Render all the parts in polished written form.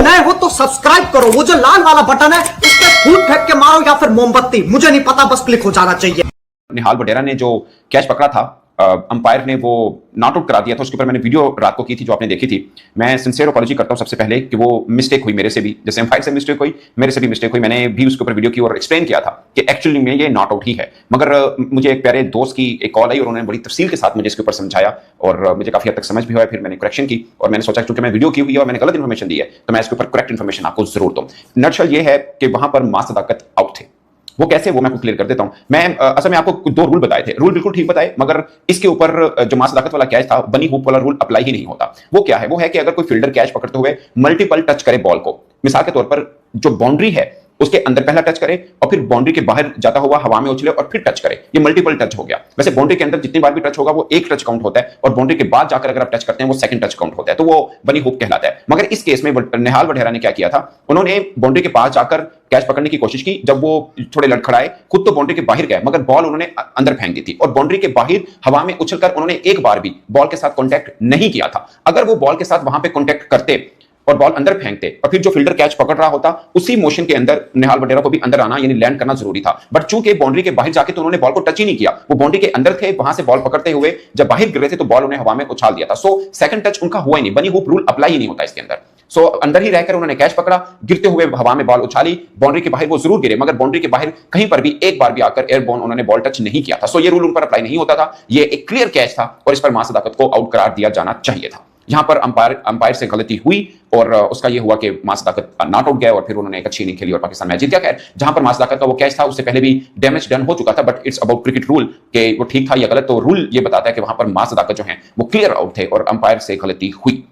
नए हो तो सब्सक्राइब करो, वो जो लाल वाला बटन है उस पर फूट फेंक के मारो या फिर मोमबत्ती, मुझे नहीं पता, बस क्लिक हो जाना चाहिए। निहाल वडेरा ने जो कैच पकड़ा था, अंपायर ने वो नॉट आउट करा दिया था, उसके ऊपर मैंने वीडियो रात को की थी जो आपने देखी थी। मैं सिंसियर अपॉलॉजी करता हूं सबसे पहले कि वो मिस्टेक हुई मेरे से भी, जैसे अंपायर से मिस्टेक हुई मेरे से भी मिस्टेक हुई। मैंने भी उसके ऊपर वीडियो की और एक्सप्लेन किया था कि एक्चुअली में ये नॉट आउट ही है, मगर मुझे एक प्यारे दोस्त की एक कॉल आई और उन्होंने बड़ी तफसील के साथ मुझे इसके ऊपर समझाया और मुझे काफी हद तक समझ भी हुआ। फिर मैंने करेक्शन की और मैंने सोचा क्योंकि मैं वीडियो की हुई है और मैंने गलत इन्फॉर्मेशन दी है तो मैं इसके ऊपर करेक्ट इन्फॉर्मेशन आपको जरूर दूं। नटशल ये है कि वहां पर मां सदाकत आउट थे। वो कैसे, वो मैं आपको क्लियर कर देता हूं। मैं असल में आपको दो रूल बताए थे, रूल बिल्कुल ठीक बताए, मगर इसके ऊपर जो मां सदाकत वाला कैच था, बनी हुप वाला रूल अप्लाई ही नहीं होता। वो क्या है, वो है कि अगर कोई फील्डर कैच पकड़ते हुए मल्टीपल टच करे बॉल को, मिसाल के तौर पर जो बाउंड्री है उसके अंदर पहला टच करे और फिर बाउंड्री के बाहर जाता हुआ हवा में उछले और फिर टच करे, ये मल्टीपल टच हो गया। वैसे बाउंड्री के अंदर जितनी बार भी टच होगा वो एक टच काउंट होता है और बाउंड्री के बाद जाकर अगर आप टच करते हैं वो सेकंड टच काउंट होता है, तो वो बनी हुप कहलाता है। मगर इस केस में निहाल वडेरा ने क्या किया था, उन्होंने बाउंड्री के पास जाकर कैच पकड़ने की कोशिश की। जब वो थोड़े लड़खड़ाए, खुद तो बाउंड्री के बाहर गए मगर बॉल उन्होंने अंदर फेंक दी थी और बाउंड्री के बाहर हवा में उछलकर उन्होंने एक बार भी बॉल के साथ कांटेक्ट नहीं किया था। अगर वो बॉल के साथ वहां पे कांटेक्ट करते और बॉल अंदर फेंकते और फिर जो फील्डर कैच पकड़ रहा होता उसी मोशन के अंदर निहाल वडेरा को भी अंदर आना यानी लैंड करना जरूरी था। बट चूंकि बाउंड्री के बाहर जाके तो उन्होंने बॉल को टच ही नहीं किया, वो बाउंड्री के अंदर थे, वहां से बॉल पकड़ते हुए जब बाहर गिर रहे थे तो बॉल उन्हें हवा में उछाल दिया था। सो सेकंड टच उनका हुआ ही नहीं, बनी हुप रूल अप्लाई ही नहीं होता इसके अंदर। सो अंदर ही रहकर उन्होंने कैच पकड़ा, गिरते हुए हवा में बॉल उछाली, बाउंड्री के बाहर वो जरूर गिरे मगर बाउंड्री के बाहर कहीं पर भी एक बार भी आकर एयरबॉर्न उन्होंने बॉल टच नहीं किया था। सो ये रूल उन पर अप्लाई नहीं होता था, ये एक क्लियर कैच था और इस पर मां सदाकत को आउट करार दिया जाना चाहिए था। यहां पर अंपायर से गलती हुई और उसका यह हुआ कि मां सदाकत नॉट आउट गए और फिर उन्होंने एक अच्छी इनिंग खेली और पाकिस्तान मैच जीत गया। खैर, जहां पर मां सदाकत का वो कैच था उससे पहले भी डैमेज डन हो चुका था, but it's about cricket rule कि वो ठीक था या गलत। तो रूल ये बताता है कि वहां पर मां सदाकत जो है वो क्लियर आउट थे और अंपायर से गलती हुई।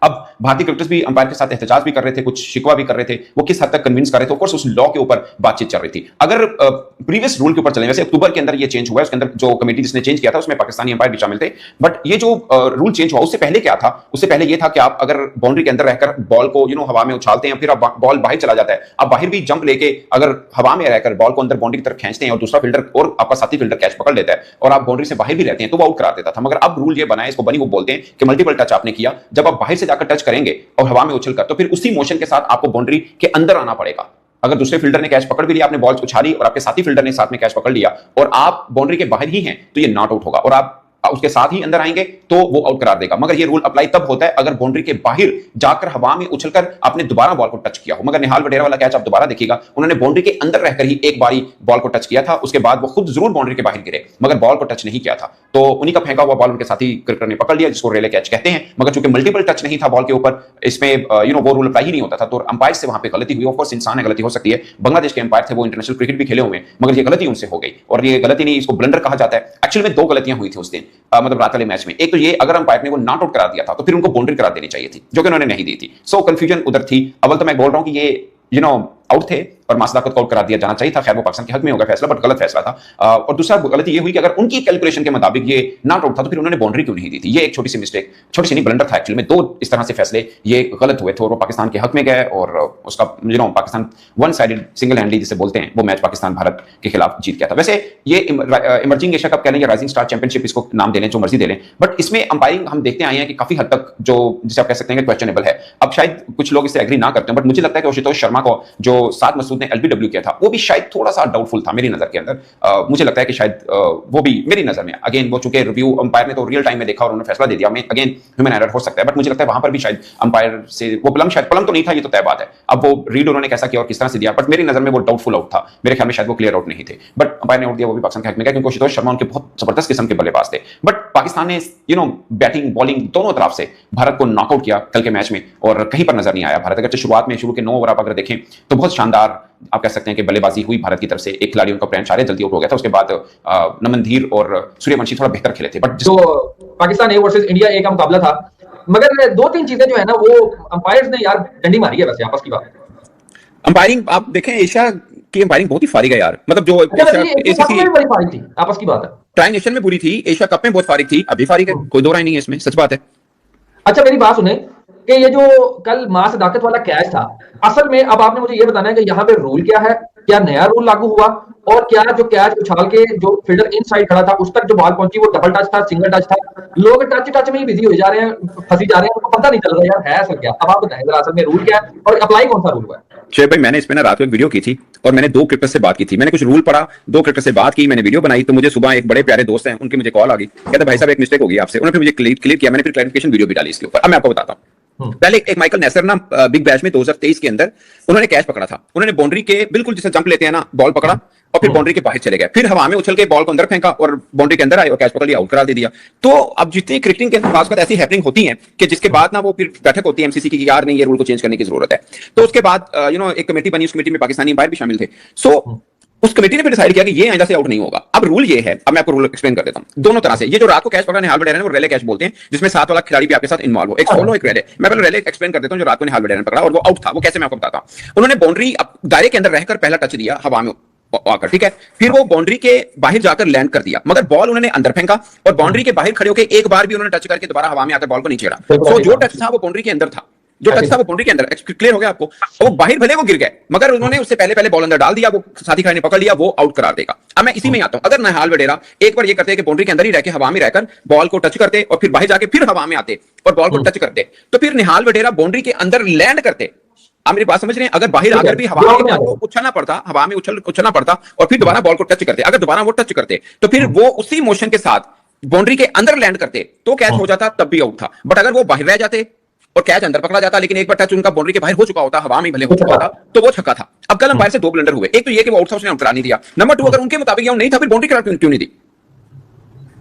अब भारतीय क्रिकेटर्स भी अंपायर के साथ एहतजाज भी कर रहे थे, कुछ शिकवा भी कर रहे थे, वो किस हद तक कन्विंस कर रहे थे। ऑफ कोर्स उस लॉ के ऊपर बातचीत चल रही थी। अगर प्रीवियस रूल के ऊपर चले, वैसे अक्टूबर के अंदर ये चेंज हुआ है, उसके अंदर जो कमेटी जिसने चेंज किया था उसमें पाकिस्तानी अंपायर भी शामिल थे। बट ये जो रूल चेंज हुआ उससे पहले क्या था, उससे पहले ये था कि आप अगर बाउंड्री के अंदर रहकर बॉल को हवा में उछालते हैं, फिर आप बॉल बाहर चला जाता है, आप बाहर भी जंप लेके अगर हवा में रहकर बॉल को अंदर बाउंड्री की तरफ खींचते हैं और दूसरा फील्डर और आपका साथी फील्डर कैच पकड़ लेता है और आप बाउंड्री से बाहर भी रहते हैं तो वो आउट करा देता था। मगर अब रूल ये बनाया, इसको बनी हुप बोलते हैं कि मल्टीपल टच आपने किया, जब आप बाहर से जाकर टच करेंगे और हवा में उछलकर तो फिर उसी मोशन के साथ आपको बाउंड्री के अंदर आना पड़ेगा। अगर दूसरे फील्डर ने कैच पकड़ भी लिया, आपने बॉल उछाली और आपके साथी फील्डर ने साथ में कैच पकड़ लिया और आप बाउंड्री के बाहर ही हैं तो ये नॉट आउट होगा और आप उसके साथ ही अंदर आएंगे तो वो आउट करार देगा। मगर ये रूल अप्लाई तब होता है अगर बाउंड्री के बाहर जाकर हवा में उछलकर आपने दोबारा बॉल को टच किया हो। मगर निहाल वडेरा वाला कैच आप दोबारा देखिएगा, उन्होंने बाउंड्री के अंदर रहकर ही एक बारी बॉल को टच किया था, उसके बाद वो खुद जरूर बाउंड्री के बाहर गिरे मगर बॉल को टच नहीं किया था। तो उन्हीं का फेंका हुआ बॉल उनके साथी क्रिकेटर ने पकड़ लिया, जिसको रेले कैच कहते हैं। मगर चूंकि मल्टीपल टच नहीं था बॉल के ऊपर, इसमें वो रूल अप्लाई ही नहीं होता था, तो अंपायर से वहां पे गलती हुई। ऑफ कोर्स इंसान है, गलती हो सकती है। बांग्लादेश के अंपायर थे, वो इंटरनेशनल क्रिकेट भी खेले हुए, मगर ये गलती उनसे हो गई और ये गलती नहीं, इसको ब्लंडर कहा जाता है। एक्चुअली में दो गलतियां हुई थी उस दिन, मतलब रात वाले मैच में। एक तो ये, अगर अंपायर ने वो नॉट आउट करा दिया था तो फिर उनको बाउंड्री करा देनी चाहिए थी, जो कि उन्होंने नहीं दी थी। सो कंफ्यूजन उधर थी। अव्वल तो मैं बोल रहा हूं कि ये आउट थे और मां सदाकत को आउट करा दिया जाना चाहिए था। खैर वो पाकिस्तान के हक में होगा फैसला, बट गलत फैसला था। और दूसरा गलती ये हुई कि अगर उनकी कैलकुलेशन के मुताबिक ये नॉट आउट था तो फिर उन्होंने बाउंड्री क्यों नहीं दी थी। ये एक छोटी सी मिस्टेक, छोटी सी नहीं ब्लंडर था एक्चुअली में। दो इस तरह से फैसले ये गलत हुए थे और वो पाकिस्तान के हक में गए और उसका पाकिस्तान वन साइडेड सिंगल हैंडली जिसे बोलते हैं वो मैच पाकिस्तान भारत के खिलाफ जीत गया था। वैसे ये इमर्जिंग एशिया कप कह लें या राइजिंग स्टार चैंपियनशिप, इसको नाम दे लें जो मर्जी दे लें, बट इसमें अंपायरिंग हम देखते आए हैं कि काफी हद तक जो जिसे आप कह सकते हैं क्वेश्चनेबल है। अब शायद कुछ लोग इससे एग्री ना करते हैं, बट मुझे लगता है कि आशुतोष शर्मा को जो साद मसूद ने एलबीडब्ल्यू किया था वो भी शायद थोड़ा सा डाउटफुल था मेरी नजर के अंदर। मुझे लगता है कि शायद वो भी मेरी नजर में, अगेन वो चूंकि रिव्यू अंपायर ने तो रियल टाइम में देखा और उन्होंने फैसला दे दिया, मैं अगेन ह्यूमन एरर हो सकता है, बट मुझे लगता है वहां पर भी शायद अंपायर से वो पलम तो नहीं था, ये तो तय बात है। अब वो रीड उन्होंने कैसा किया और किस तरह से दिया, बट मेरी नजर में वो डाउटफुल आउट था। मेरे ख्याल में शायद वो क्लियर आउट नहीं थे, बट अंपायर ने आउट दिया, वो भी पाकिस्तान के हक में गया क्योंकि आशुतोष शर्मा उनके बहुत जबरदस्त किस्म के बल्लेबाज थे। बट पाकिस्तान ने बैटिंग बॉलिंग दोनों तरफ से भारत को नॉकआउट किया कल के मैच में और कहीं पर नजर नहीं आया भारत। अगर शुरुआत में शुरू के 9 ओवर आप अगर देखें तो बहुत शानदार आप कह सकते हैं कि बल्लेबाजी हुई भारत की तरफ से। एक खिलाड़ी उनका प्रेम जल्दी आउट हो गया था, उसके बाद नमनधीर और सूर्यवंशी थोड़ा बेहतर खेले थे। बट जो पाकिस्तान ए वर्सेस इंडिया ए का मुकाबला था, मगर दो तीन चीजें जो है ना वो अंपायर्स ने यार डंडी मारी है। वैसे आपस की बात, अंपायरिंग आप देखें, एशिया की अंपायरिंग बहुत ही फारिग है यार। मतलब जो एसीसी में बड़ी फारिग थी, आपस की बात है। ट्राई नेशन में बुरी थी, एशिया कप में बहुत फारिग थी, अभी फारिग है, कोई दो राय नहीं है इसमें, सच बात है। अच्छा मेरी बात सुने, कि ये जो कल मां सदाकत वाला कैच था, असल में अब आपने मुझे ये बताना है कि यहाँ पे रूल क्या है, क्या नया रूल लागू हुआ, और क्या जो कैच उछाल के जो फील्डर इनसाइड खड़ा था उस तक जो बॉल पहुंची वो डबल टच था, सिंगल टच था, लोग टच टच में ही बिजी हो जा रहे हैं, फंसी जा रहे हैं, उनको पता नहीं चल रहा यार है असल क्या। अब आप बताएं जरा असल में रूल क्या है और अप्लाई कौन सा रूल हुआ है। शेर भाई, मैंने इसमें ना रात को एक वीडियो की थी और मैंने 2 क्रिकेटर से बात की थी। मैंने कुछ रूल पढ़ा, 2 क्रिकेटर से बात की, मैंने वीडियो बनाई, तो मुझे सुबह एक बड़े प्यारे दोस्त हैं, उनकी मुझे कॉल आ गई, कहते भाई साहब एक मिस्टेक हो गई आपसे। उन्होंने फिर मुझे क्लियर किया, मैंने फिर क्लैरिफिकेशन वीडियो भी डाली इसके ऊपर। अब मैं आपको बताता हूँ। पहले एक माइकल नेसर ना बिग बैश में 2023 के अंदर उन्होंने कैच पकड़ा था, उन्होंने बाउंड्री के बिल्कुल जैसे जंप लेते हैं ना, बॉल पकड़ा और फिर बाउंड्री के बाहर चले गए, फिर हवा में उछल के बॉल को अंदर फेंका और बाउंड्री के अंदर आए और कैच पकड़ लिया, आउट करा दे दिया। तो अब जितनी क्रिकेटिंग के खास बात ऐसी हैपनिंग होती है कि जिसके बाद ना वो फिर बैठक होती है एमसीसी की, यार नहीं ये रूल को चेंज करने की जरूरत है। तो उसके बाद एक कमेटी बनी, उस कमेटी में पाकिस्तानी अंपायर भी शामिल थे। सो उस कमेटी ने फिर डिसाइड किया कि ये आइंदा से आउट नहीं होगा। अब रूल ये है, अब मैं आपको रूल एक्सप्लेन कर देता हूं दोनों तरह से। ये जो रात को कैच पकड़ा निहाल वडेरा ने, वो रेले कैच बोलते हैं, जिसमें 7 वाला खिलाड़ी भी आपके साथ इन्वॉल्व हो, एक सोलो एक रेले। मैं पहले रेले एक्सप्लेन कर देता हूं जो रात को निहाल वडेरा ने पकड़ा और वो आउट था। वो कैसे मैं आपको बताता हूं। उन्होंने बाउंड्री दायरे के अंदर रहकर पहला टच दिया हवा में आकर, ठीक है, फिर वो बाउंड्री के बाहर जाकर लैंड कर दिया, मगर बॉल उन्होंने अंदर फेंका और बाउंड्री के बाहर खड़े होकर एक बार भी उन्होंने टच करके दोबारा हवा में आकर बॉल को नहीं छेड़ा। सो जो टच था वो बाउंड्री के अंदर था, जो टच था वो बाउंड्री के अंदर। क्लियर हो गया आपको। वो बाहर भले वो गिर गए, मगर उन्होंने उससे पहले बॉल अंदर डाल दिया, वो साथी खिलाड़ी ने पकड़ लिया, वो आउट करार देगा। अब मैं इसी में आता हूं, अगर निहाल वडेरा एक बार ये करते कि बाउंड्री के अंदर ही रहकर हवा में रहकर बॉल को टच करते और फिर बाहर जाके फिर हवा में आते और बॉल को टच करते, तो फिर निहाल वडेरा बाउंड्री के अंदर लैंड करते। आप मेरी बात समझ रहे हैं? अगर बाहर आकर भी हवा में उछलना पड़ता, हवा में उछलना पड़ता और फिर दोबारा बॉल को टच करते, अगर दोबारा वो टच करते तो फिर वो उसी मोशन के साथ बाउंड्री के अंदर लैंड करते तो कैच हो जाता, तब भी आउट था। बट अगर वो बाहर रह जाते और कैच अंदर पकड़ा जाता, लेकिन एक बार टच उनका बाउंड्री के बाहर हो चुका होता, हवा में भले हो चुका था, तो वो छक्का था। अब कल अंपायर से 2 ब्लंडर हुए। एक तो ये कि वो आउट था, उसने आउट करा नहीं दिया। नंबर 2, अगर उनके मुताबिक नहीं था, फिर बाउंड्री करा क्यों नहीं दी?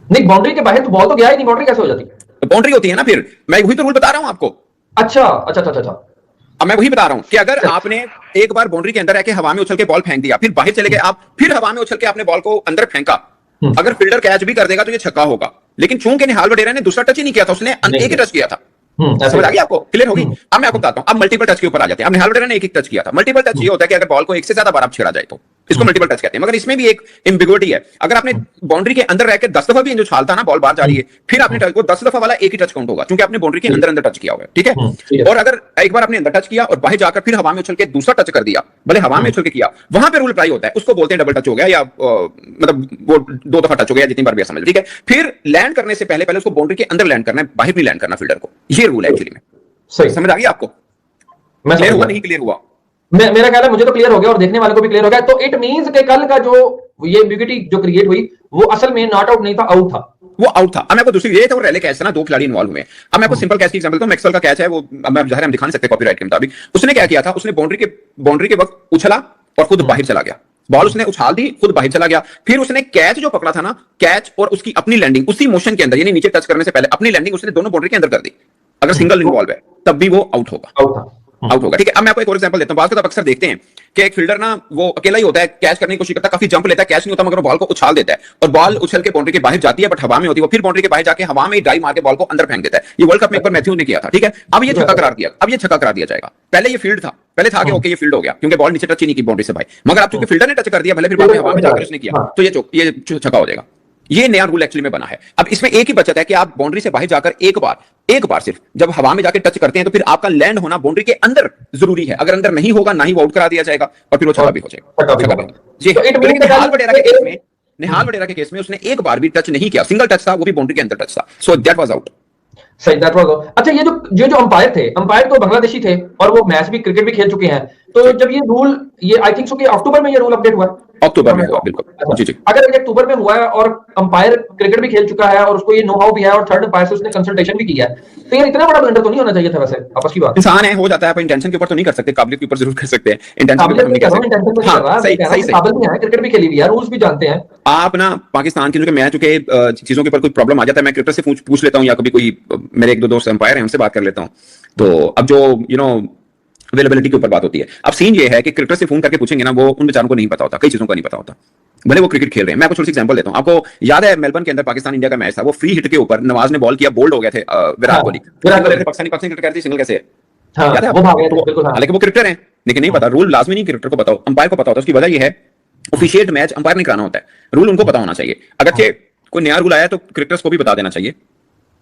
नहीं, बाउंड्री के बाहर तो बॉल तो गया ही नहीं, बाउंड्री कैसे हो जाती? बाउंड्री होती है ना, फिर मैं वही तो रूल बता रहा हूं आपको। अच्छा अच्छा अच्छा अच्छा। अब मैं वही बता रहा हूं कि अगर आपने एक बार बाउंड्री के अंदर आके हवा में उछल के बॉल फेंक दिया, फिर बाहर चले गए आप, फिर हवा में उछल के आपने बॉल को अंदर फेंका, अगर फील्डर कैच भी कर देगा तो ये छक्का होगा। लेकिन चूंकि निहाल वडेरा ने दूसरा टच ही नहीं किया था, उसने एक ही टच किया था। समझ आ गई आपको? क्लियर होगी? अब मैं आपको बताता हूं। अब मल्टीपल टच के ऊपर आ जाते हैं। अब निहाल वडेरा ने एक टच किया था। मल्टीपल टच ये होता है कि अगर बॉल को एक से ज्यादा बार आप छेड़ा जाए तो इसको मल्टीपल टच कहते हैं। मगर इसमें भी एक एम्बिग्युइटी है। अगर आपने बाउंड्री के अंदर रहकर 10 दफा भी जो छालता ना, बॉल बाहर जा रही है, फिर आपने टच, वो 10 दफा वाला एक ही टच काउंट होगा, क्योंकि आपने बाउंड्री के अंदर टच किया हुआ है, ठीक है। और अगर एक बार आपने अंदर टच किया और बाहर जाकर फिर हवा में उछल के दूसरा टच कर दिया, भले हवा में उछल के किया, वहां पे रूल अप्लाई होता है। उसको बोलते हैं डबल टच हो गया, या मतलब वो 2 दफा टच हो गया, जितनी बार भी समझ, ठीक है। फिर लैंड करने से पहले उसको बाउंड्री के अंदर लैंड करना है, बाहर नहीं लैंड करना फील्डर को। ये रूल है एक्चुअली में। सही समझ आ गई आपको? क्लियर हुआ नहीं क्लियर हुआ? मेरा ख्याल है मुझे तो क्लियर हो गया और देखने वाले को भी क्लियर हो गया। तो इट मींस कि कल का जो ये एम्बिग्युइटी जो क्रिएट हुई वो असल में नॉट आउट नहीं था, आउट था। वो आउट था। अब मैं आपको दूसरी ये था, वो रैले कैच था ना, 2 खिलाड़ी इन्वॉल्व हुए। अब मैं आपको सिंपल कैच की एग्जांपल दूं। मैक्सवेल का कैच है, वो मैं जाहिर हम दिखा नहीं सकते कॉपीराइट के मुताबिक। उसने क्या किया था, उसने बाउंड्री के वक्त उछला और खुद बाहर चला गया, बॉल उसने उछाल दी, खुद बाहर चला गया। फिर उसने कैच जो पकड़ा था ना, कैच और उसकी अपनी लैंडिंग उसी मोशन के अंदर, यानी नीचे टच करने से पहले अपनी लैंडिंग उसने दोनों बाउंड्री के अंदर कर दी। अगर सिंगल इन्वॉल्व है तब भी वो आउट होगा, आउट होगा, ठीक है। अब मैं आपको एक और एग्जांपल देता हूं। बात अक्सर देखते हैं कि एक फील्डर ना वो अकेला ही होता है, कैच करने की कोशिश करता है, काफी जंप लेता है, कैच नहीं होता, मगर वो बॉल को उछाल देता है और बॉल उछल के बाउंड्री के बाहर जाती है, बट हवा में होती है। वो फिर बाउंड्री के बाहर जाके हवा में ड्राइव मार के बॉल को अंदर फेंक देता है। ये वर्ल्ड कप में एक बार मैथ्यूज ने किया था, ठीक है। अब ये छक्का करार दिया, अब ये छक्का करार दिया जाएगा। पहले ये फील्ड था, पहले था कि ओके ये फील्ड हो गया, क्योंकि बॉल नीचे टच ही नहीं की बाउंड्री से भाई, मगर अब चूंकि फील्डर ने टच कर दिया, भले फिर बाद में हवा में जाकर उसने किया, तो ये छक्का हो जाएगा। ये नया रूल एक्चुअली में बना है। अब इसमें एक ही बचत है कि आप बाउंड्री से बाहर जाकर एक बार सिर्फ जब हवा में जाकर टच करते हैं, तो फिर आपका लैंड होना बाउंड्री के अंदर जरूरी है। अगर अंदर नहीं होगा, ना ही वो आउट करा दिया जाएगा और फिर वो छक्का भी हो जाएगा। जी हाँ। लेकिन निहाल वडेरा के केस में उसने एक बार भी टच नहीं किया, सिंगल टच था, वो भी बाउंड्री के अंदर टच था। So that was out. सही, दैट वाज आउट। अच्छा, ये जो अंपायर थे, अंपायर तो बांग्लादेशी थे और वो मैच भी, क्रिकेट भी खेल चुके हैं। तो जब ये रूल, ये आई थिंक सो कि अक्टूबर में ये रूल अपडेट हुआ, अक्टूबर में हुआ, बिल्कुल। जी। अगर ये अक्टूबर में हुआ है और अंपायर क्रिकेट भी खेल चुका है और उसको ये नो हाउ भी है और थर्ड अंपायर से उसने कंसल्टेशन भी किया है, तो ये इतना बड़ा ब्लंडर तो नहीं होना चाहिए था। वैसे आपस की बात, इंसान है, हो जाता है, पर इंटेंशन के ऊपर तो नहीं कर सकते, काबिलियत के ऊपर जरूर कर सकते हैं, इंटेंशन के ऊपर नहीं कर सकते। हां, सही काबिल भी है, क्रिकेट भी खेली हुई है, रूल्स भी जानते हैं आप ना। पाकिस्तान की जो मैच के चीजों के ऊपर कोई प्रॉब्लम आ जाता है, मैं क्रिकेटर से पूछ लेता हूं, या कभी कोई मेरे 1-2 दोस्त अंपायर हैं, उनसे बात कर लेता हूं। तो अब जो अवेलेबिलिटी के ऊपर बात होती है। अब सीन ये है कि क्रिकेटर से फोन करके पूछेंगे ना, वो उन बेचारों को नहीं पता होता, कई चीजों का नहीं पता होता, भले वो क्रिकेट खेल रहे हैं। मैं आपको छोटी सी एग्जांपल देता हूं। आपको याद है मेलबर्न के अंदर पाकिस्तान इंडिया का मैच था, वो फ्री हिट के ऊपर नवाज ने बॉल किया, बोल्ड हो गए थे विराट कोहली, पाकिस्तानी क्रिकेट कहती सिंगल कैसे है, याद है? हालांकि वो क्रिकेटर हैं, लेकिन नहीं पता रूल। लाजमी नहीं क्रिकेटर को बताओ, अंपायर को पता होता है। उसकी वजह ये है, ऑफिशिएट मैच अंपायर ने कराना होता है, रूल उनको पता होना चाहिए। अगर कोई नया रूल आया तो क्रिकेटर्स को भी बता देना चाहिए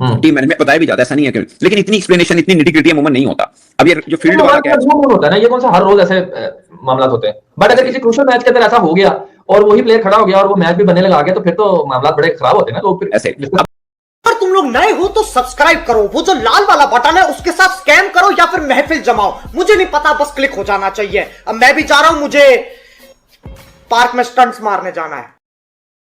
टीम मैनेजमेंट बताया भी जाता है, ऐसा नहीं है कि, लेकिन इतनी एक्सप्लेनेशन, इतनी निटी-ग्रिटी अमूमन नहीं होता। अब ये जो फील्ड वाला कैच होता है ना, ये कौन सा हर रोज ऐसे मामला होते हैं। बट अगर किसी क्रूशियल मैच के अंदर ऐसा हो गया और वही प्लेयर खड़ा हो गया और वो मैच भी बनने लगा गया, तो फिर तो मामला बड़े खराब होते हैं ना। तो फिर ऐसे अगर तुम लोग नए हो तो सब्सक्राइब करो, वो जो लाल वाला बटन है उसके साथ स्कैम करो या फिर महफिल जमाओ, मुझे नहीं पता, बस क्लिक हो जाना चाहिए। अब मैं भी जा रहा हूं, मुझे पार्क में स्टंट्स मारने जाना है।